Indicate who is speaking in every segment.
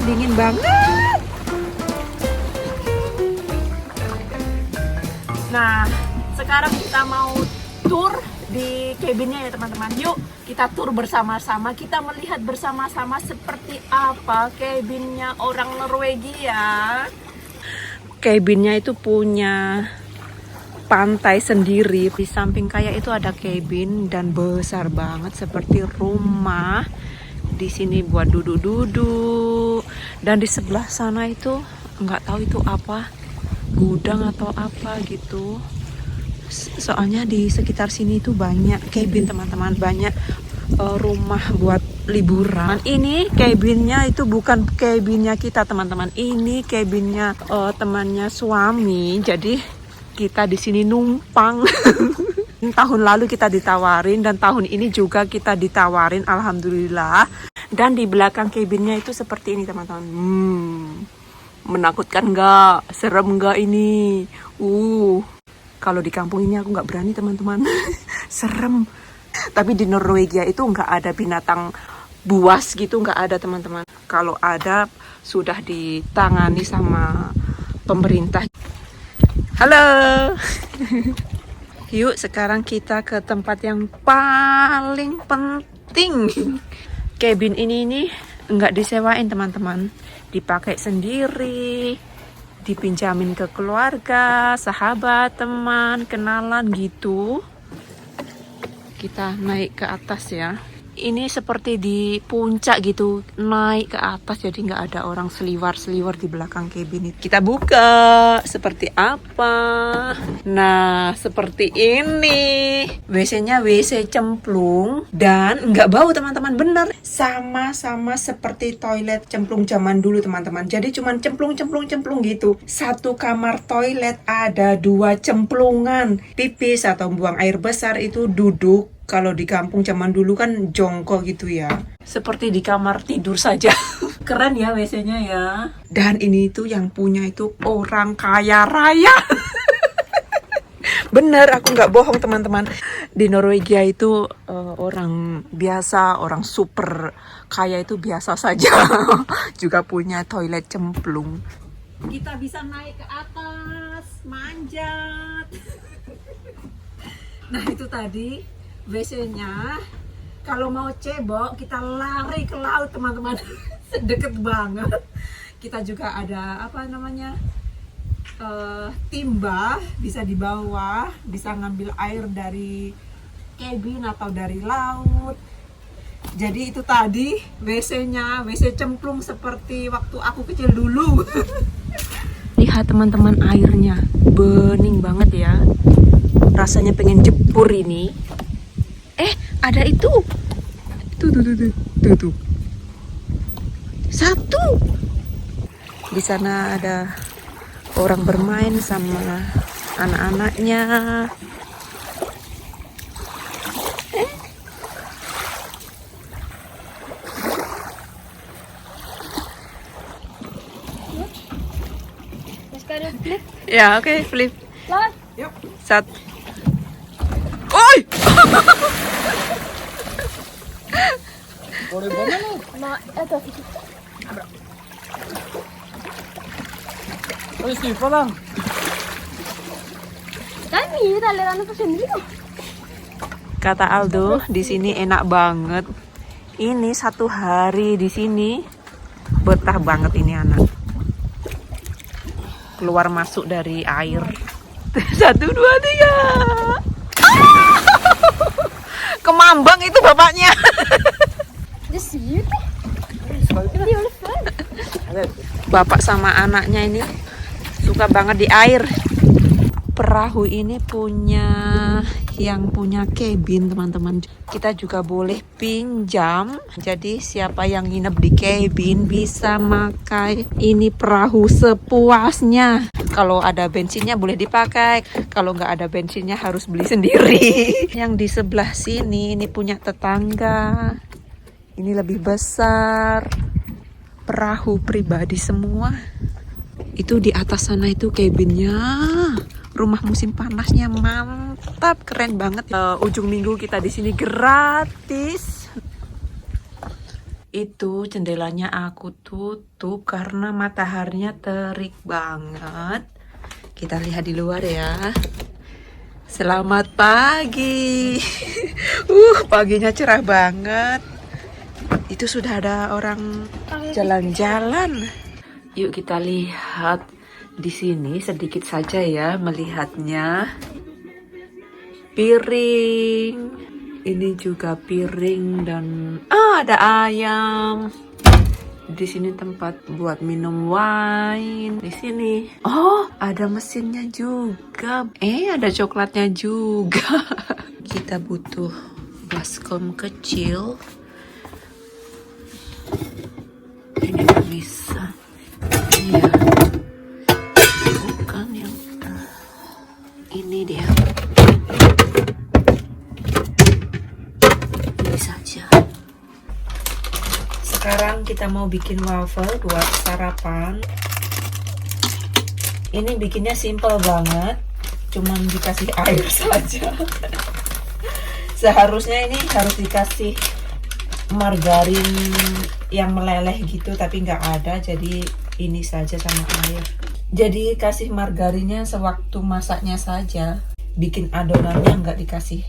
Speaker 1: dingin banget. Nah, sekarang kita mau tour di cabinnya ya teman-teman. Yuk kita tour bersama-sama, kita melihat bersama-sama seperti apa cabinnya orang Norwegia. Cabinnya itu punya pantai sendiri. Di samping kayak itu ada cabin dan besar banget seperti rumah. Di sini buat duduk-duduk. Dan di sebelah sana itu nggak tahu itu apa, gudang atau apa gitu. Soalnya di sekitar sini itu banyak cabin teman-teman, banyak rumah buat liburan. Ini cabinnya itu bukan cabinnya kita teman-teman, ini cabinnya temannya suami. Jadi kita di sini numpang. Tahun lalu kita ditawarin dan tahun ini juga kita ditawarin, alhamdulillah. Dan di belakang cabinnya itu seperti ini teman-teman. Menakutkan nggak? Serem nggak ini? Kalau di kampung ini aku nggak berani teman-teman. Serem. Tapi di Norwegia itu nggak ada binatang buas gitu, nggak ada teman-teman. Kalau ada sudah ditangani sama pemerintah. Halo. Yuk sekarang kita ke tempat yang paling penting. Cabin ini nggak disewain teman-teman, dipakai sendiri, dipinjamin ke keluarga, sahabat, teman, kenalan gitu. Kita naik ke atas ya. Ini seperti di puncak gitu, naik ke atas jadi nggak ada orang seliwar-seliwar di belakang cabin itu. Kita buka seperti apa. Nah seperti ini. WC-nya WC cemplung dan nggak bau teman-teman, bener. Sama-sama seperti toilet cemplung zaman dulu teman-teman. Jadi cuman cemplung gitu. Satu kamar toilet ada 2 cemplungan. Pipis atau buang air besar itu duduk. Kalau di kampung zaman dulu kan jongkok gitu ya. Seperti di kamar tidur saja. Keren ya WC-nya ya. Dan ini tuh yang punya itu orang kaya raya. Bener, aku nggak bohong teman-teman. Di Norwegia itu orang biasa, orang super kaya itu biasa saja. Juga punya toilet cemplung. Kita bisa naik ke atas, manjat. Nah itu tadi WC-nya. Kalau mau cebok kita lari ke laut teman-teman. Deket banget. Kita juga ada apa namanya, timba, bisa di bawah, bisa ngambil air dari cabin atau dari laut. Jadi itu tadi WC-nya, WC cemplung seperti waktu aku kecil dulu. Lihat teman-teman airnya, bening banget ya. Rasanya pengen jebur ini. Ada itu. Tuh. Satu. Di sana ada orang bermain sama anak-anaknya. Ya, oke, flip. Yuk. Satu. Oi! Kata Aldo, di sini enak banget. Ini 1 hari di sini betah banget ini anak. Keluar masuk dari air. 1, 2, 3. Kemambang itu bapaknya. Bapak sama anaknya ini suka banget di air. Perahu ini punya yang punya cabin teman-teman. Kita juga boleh pinjam. Jadi siapa yang nginep di cabin bisa makai ini perahu sepuasnya. Kalau ada bensinnya boleh dipakai. Kalau nggak ada bensinnya harus beli sendiri. Yang di sebelah sini ini punya tetangga. Ini lebih besar. Perahu pribadi semua. Itu di atas sana itu cabinnya. Rumah musim panasnya mantap, keren banget. Ujung minggu kita di sini gratis. Itu jendelanya aku tutup karena mataharinya terik banget. Kita lihat di luar ya. Selamat pagi. Paginya cerah banget. Itu sudah ada orang jalan-jalan. Yuk kita lihat di sini sedikit saja ya melihatnya. Piring. Ini juga piring dan ada ayam. Di sini tempat buat minum wine. Di sini. Oh, ada mesinnya juga. Ada coklatnya juga. Kita butuh baskom kecil. Ini nggak bisa. Iya. Bukan yang ini dia. Ini saja. Sekarang kita mau bikin waffle buat sarapan. Ini bikinnya simple banget, cuman dikasih air saja. Seharusnya ini harus dikasih margarin yang meleleh gitu, tapi nggak ada, jadi ini saja sama air. Jadi kasih margarinnya sewaktu masaknya saja. Bikin adonannya nggak dikasih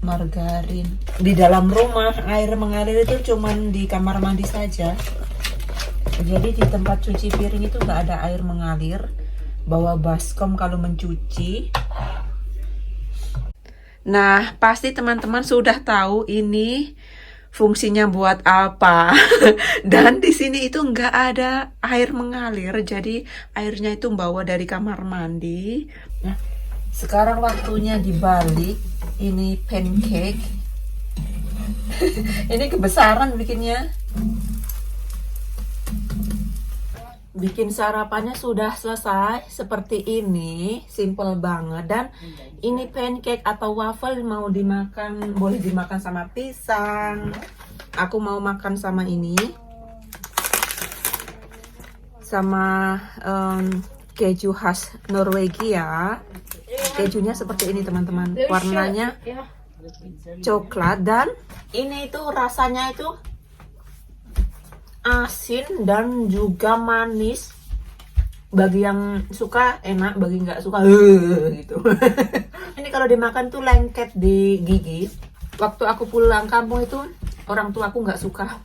Speaker 1: margarin. Di dalam rumah air mengalir itu cuman di kamar mandi saja. Jadi di tempat cuci piring itu nggak ada air mengalir. Bawa baskom kalau mencuci. Nah, pasti teman-teman sudah tahu ini fungsinya buat apa. Dan di sini itu nggak ada air mengalir, jadi airnya itu bawa dari kamar mandi. Nah, sekarang waktunya dibalik. Ini pancake. Ini kebesaran bikinnya. Bikin sarapannya sudah selesai seperti ini, simple banget. Dan ini pancake atau waffle mau dimakan, boleh dimakan sama pisang. Aku mau makan sama ini, sama keju khas Norwegia. Kejunya seperti ini teman-teman, warnanya coklat dan ini itu rasanya itu asin dan juga manis. Bagi yang suka enak, bagi nggak suka gitu. Ini kalau dimakan tuh lengket di gigi. Waktu aku pulang kampung itu orang tua aku nggak suka.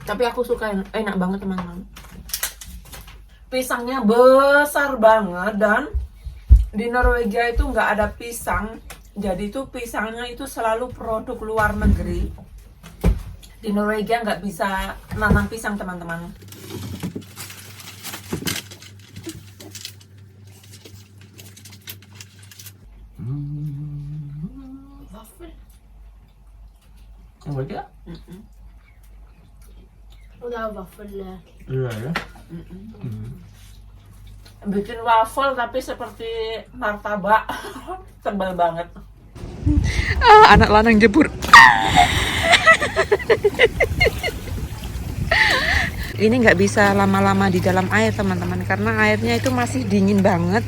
Speaker 1: Tapi aku suka, enak banget teman-teman. Pisangnya besar banget dan di Norwegia itu nggak ada pisang. Jadi itu pisangnya itu selalu produk luar negeri. Di Norwegia nggak bisa nanam pisang teman-teman.
Speaker 2: Waffel?
Speaker 3: Norwegia?
Speaker 2: Udah waffel.
Speaker 3: Iya ya.
Speaker 1: Bikin waffle tapi seperti martabak. Tebal banget. Anak lanang jebur. Ini nggak bisa lama-lama di dalam air teman-teman, karena airnya itu masih dingin banget.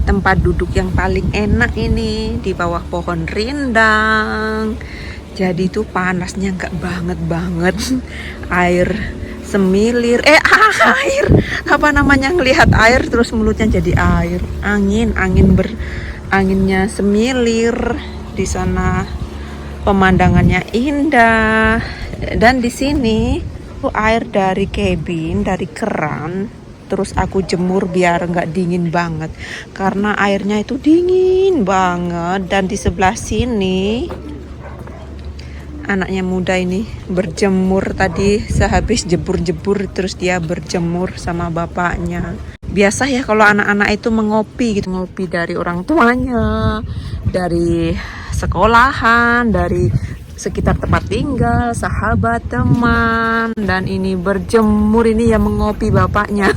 Speaker 1: Tempat duduk yang paling enak ini di bawah pohon rindang. Jadi itu panasnya nggak banget. Air semilir. Air. Apa namanya, ngelihat air terus mulutnya jadi air. Anginnya semilir. Di sana pemandangannya indah. Dan di sini air dari cabin, dari keran. Terus aku jemur biar nggak dingin banget. Karena airnya itu dingin banget. Dan di sebelah sini anaknya muda ini berjemur tadi, sehabis jebur-jebur terus dia berjemur sama bapaknya. Biasa ya kalau anak-anak itu mengopi gitu, ngopi dari orang tuanya, dari sekolahan, dari sekitar tempat tinggal, sahabat, teman. Dan ini berjemur, ini yang mengopi bapaknya.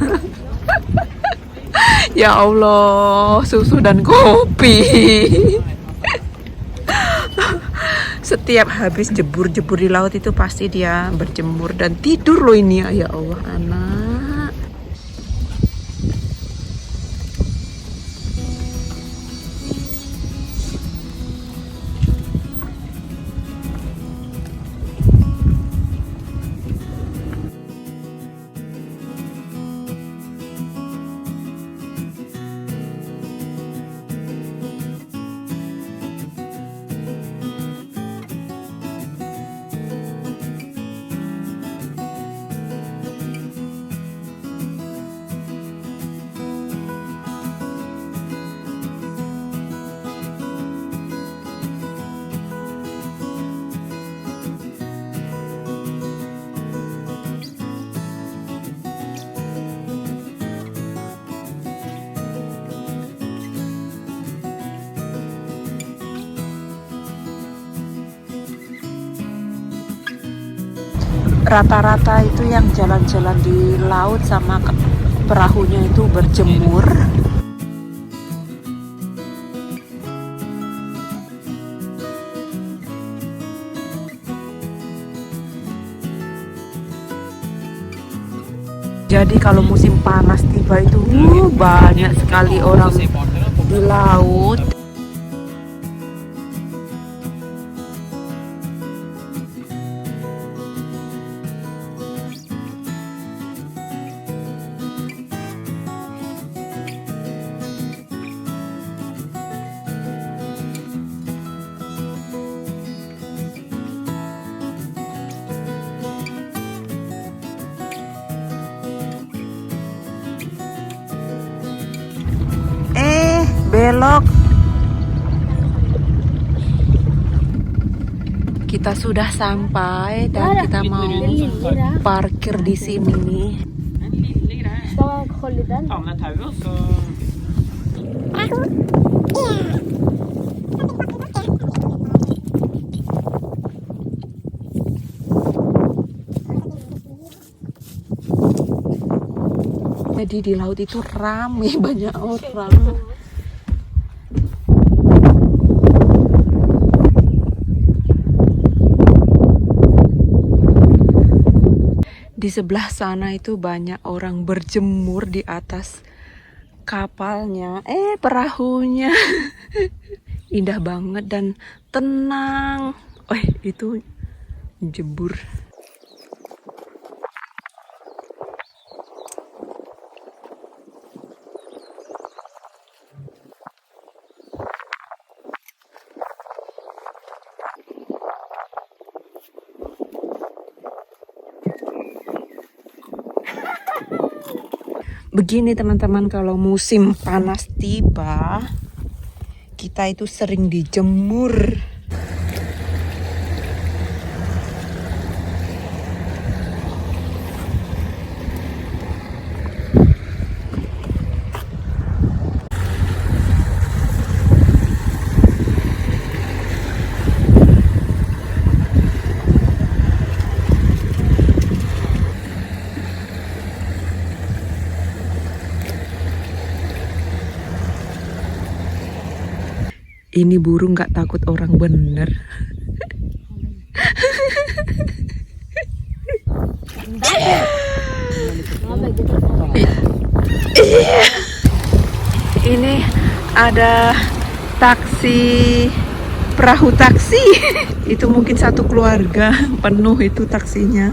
Speaker 1: Ya Allah, susu dan kopi. Setiap habis jebur-jebur di laut itu pasti dia berjemur dan tidur loh ini. Ya Allah, anak. rata-rata itu yang jalan-jalan di laut sama perahunya itu berjemur. Jadi kalau musim panas tiba itu banyak sekali orang di laut. Belok. Kita sudah sampai dan kita mau parkir di sini nih.
Speaker 2: Skal man holde den?
Speaker 3: Ta med deg tauet, så
Speaker 1: Jadi di laut itu rame, banyak orang. Di sebelah sana itu banyak orang berjemur di atas kapalnya, perahunya. Indah banget dan tenang. Itu jebur. Begini teman-teman, kalau musim panas tiba, kita itu sering dijemur. Ini burung gak takut orang bener. Ini ada taksi, perahu taksi. Itu mungkin satu keluarga penuh itu taksinya.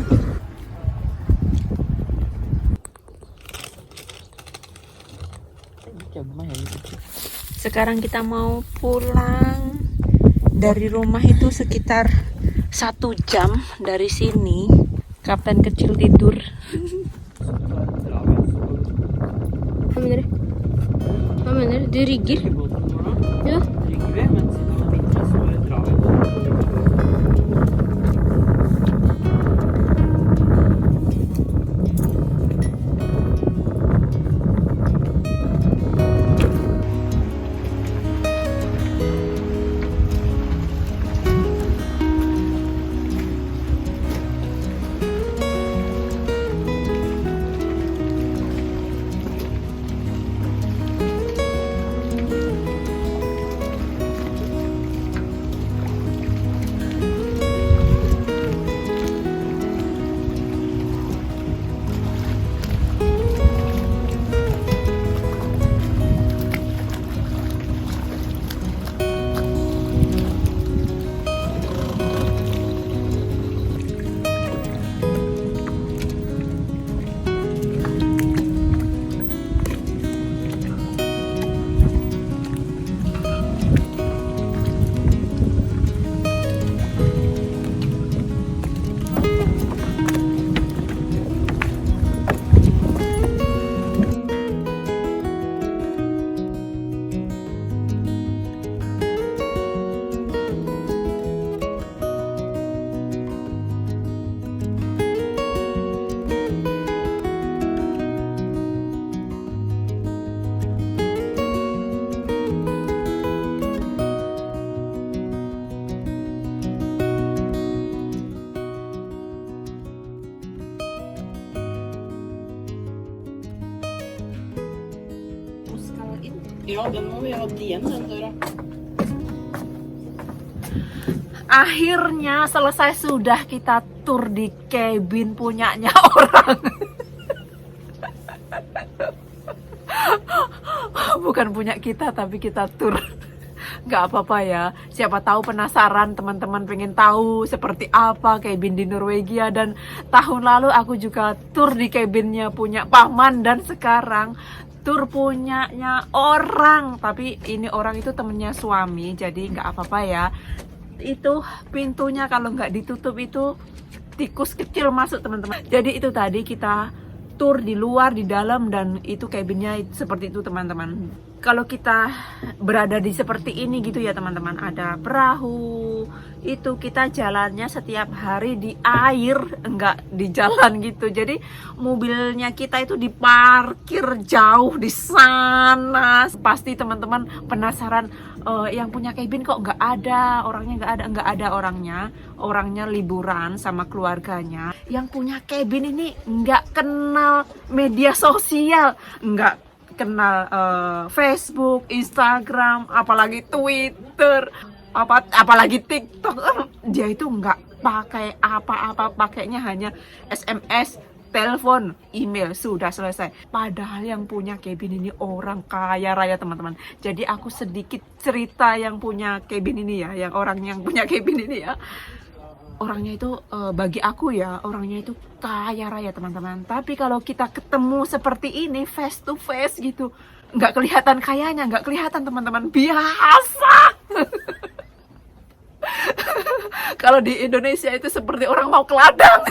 Speaker 1: Sekarang kita mau pulang. Dari rumah itu sekitar 1 jam dari sini. Kapten kecil tidur.
Speaker 2: Hva mener du? Du rigger? Ja.
Speaker 3: rigger vi, men siden det er vinter, så drar vi på. Ja, den må vi ha igjen, den døra.
Speaker 1: Akhirnya selesai sudah kita tur di cabin punyanya orang. Bukan punya kita, tapi kita tur. Gak apa-apa ya, siapa tahu penasaran teman-teman pengen tahu seperti apa cabin di Norwegia. Dan tahun lalu aku juga tur di cabinnya punya paman, dan sekarang tur punyanya orang. Tapi ini orang itu temennya suami, jadi gak apa-apa ya. Itu pintunya kalau nggak ditutup itu tikus kecil masuk teman-teman. Jadi itu tadi kita tur di luar, di dalam, dan itu cabinnya seperti itu teman-teman. Kalau kita berada di seperti ini gitu ya teman-teman, ada perahu, itu kita jalannya setiap hari di air, enggak di jalan gitu. Jadi mobilnya kita itu diparkir jauh di sana. Pasti teman-teman penasaran, yang punya cabin kok nggak ada orangnya, nggak ada orangnya liburan sama keluarganya. Yang punya cabin ini nggak kenal media sosial, nggak kenal Facebook, Instagram, apalagi Twitter, apalagi TikTok. Dia itu nggak pakai apa-apa, pakainya hanya SMS, telepon, email, sudah selesai. Padahal yang punya cabin ini orang kaya raya teman-teman. Jadi aku sedikit cerita yang punya cabin ini ya, yang orang yang punya cabin ini ya. Orangnya itu bagi aku ya, orangnya itu kaya raya teman-teman. Tapi kalau kita ketemu seperti ini face to face gitu, nggak kelihatan kayanya, nggak kelihatan teman-teman, biasa. Kalau di Indonesia itu seperti orang mau ke ladang.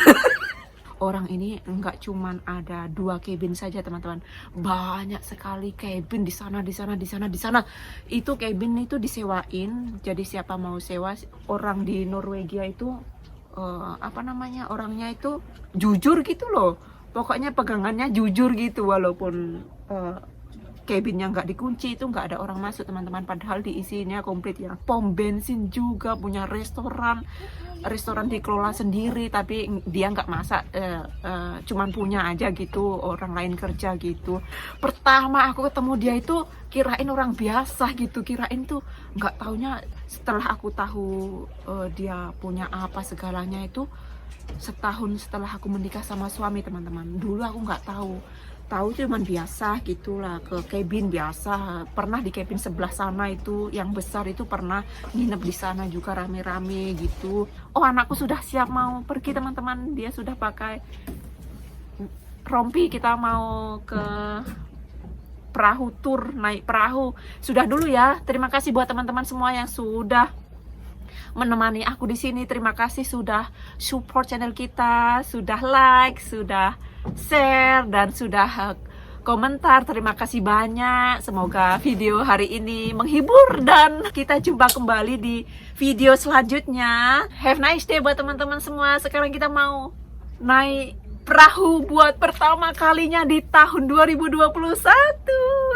Speaker 1: Orang ini nggak cuman ada 2 cabin saja teman-teman, banyak sekali cabin di sana, di sana, di sana, di sana. Itu cabin itu disewain. Jadi siapa mau sewa, orang di Norwegia itu orangnya itu jujur gitu loh. Pokoknya pegangannya jujur gitu, walaupun cabinnya nggak dikunci, itu nggak ada orang masuk teman-teman. Padahal diisinya komplit ya, pom bensin juga, punya restoran dikelola sendiri, tapi dia nggak masak, cuman punya aja gitu, orang lain kerja gitu. Pertama aku ketemu dia itu kirain orang biasa gitu, kirain tuh, nggak taunya setelah aku tahu dia punya apa segalanya itu setahun setelah aku menikah sama suami teman-teman. Dulu aku nggak tahu cuman biasa gitulah, ke cabin biasa. Pernah di cabin sebelah sana itu yang besar itu, pernah nginep di sana juga rame-rame gitu. Oh, anakku sudah siap mau pergi teman-teman, dia sudah pakai rompi, kita mau ke perahu tour, naik perahu. Sudah dulu ya. Terima kasih buat teman-teman semua yang sudah menemani aku di sini. Terima kasih sudah support channel kita, sudah like, sudah share, dan sudah komentar. Terima kasih banyak. Semoga video hari ini menghibur, dan kita jumpa kembali di video selanjutnya. Have nice day buat teman-teman semua. Sekarang kita mau naik perahu buat pertama kalinya di tahun 2021.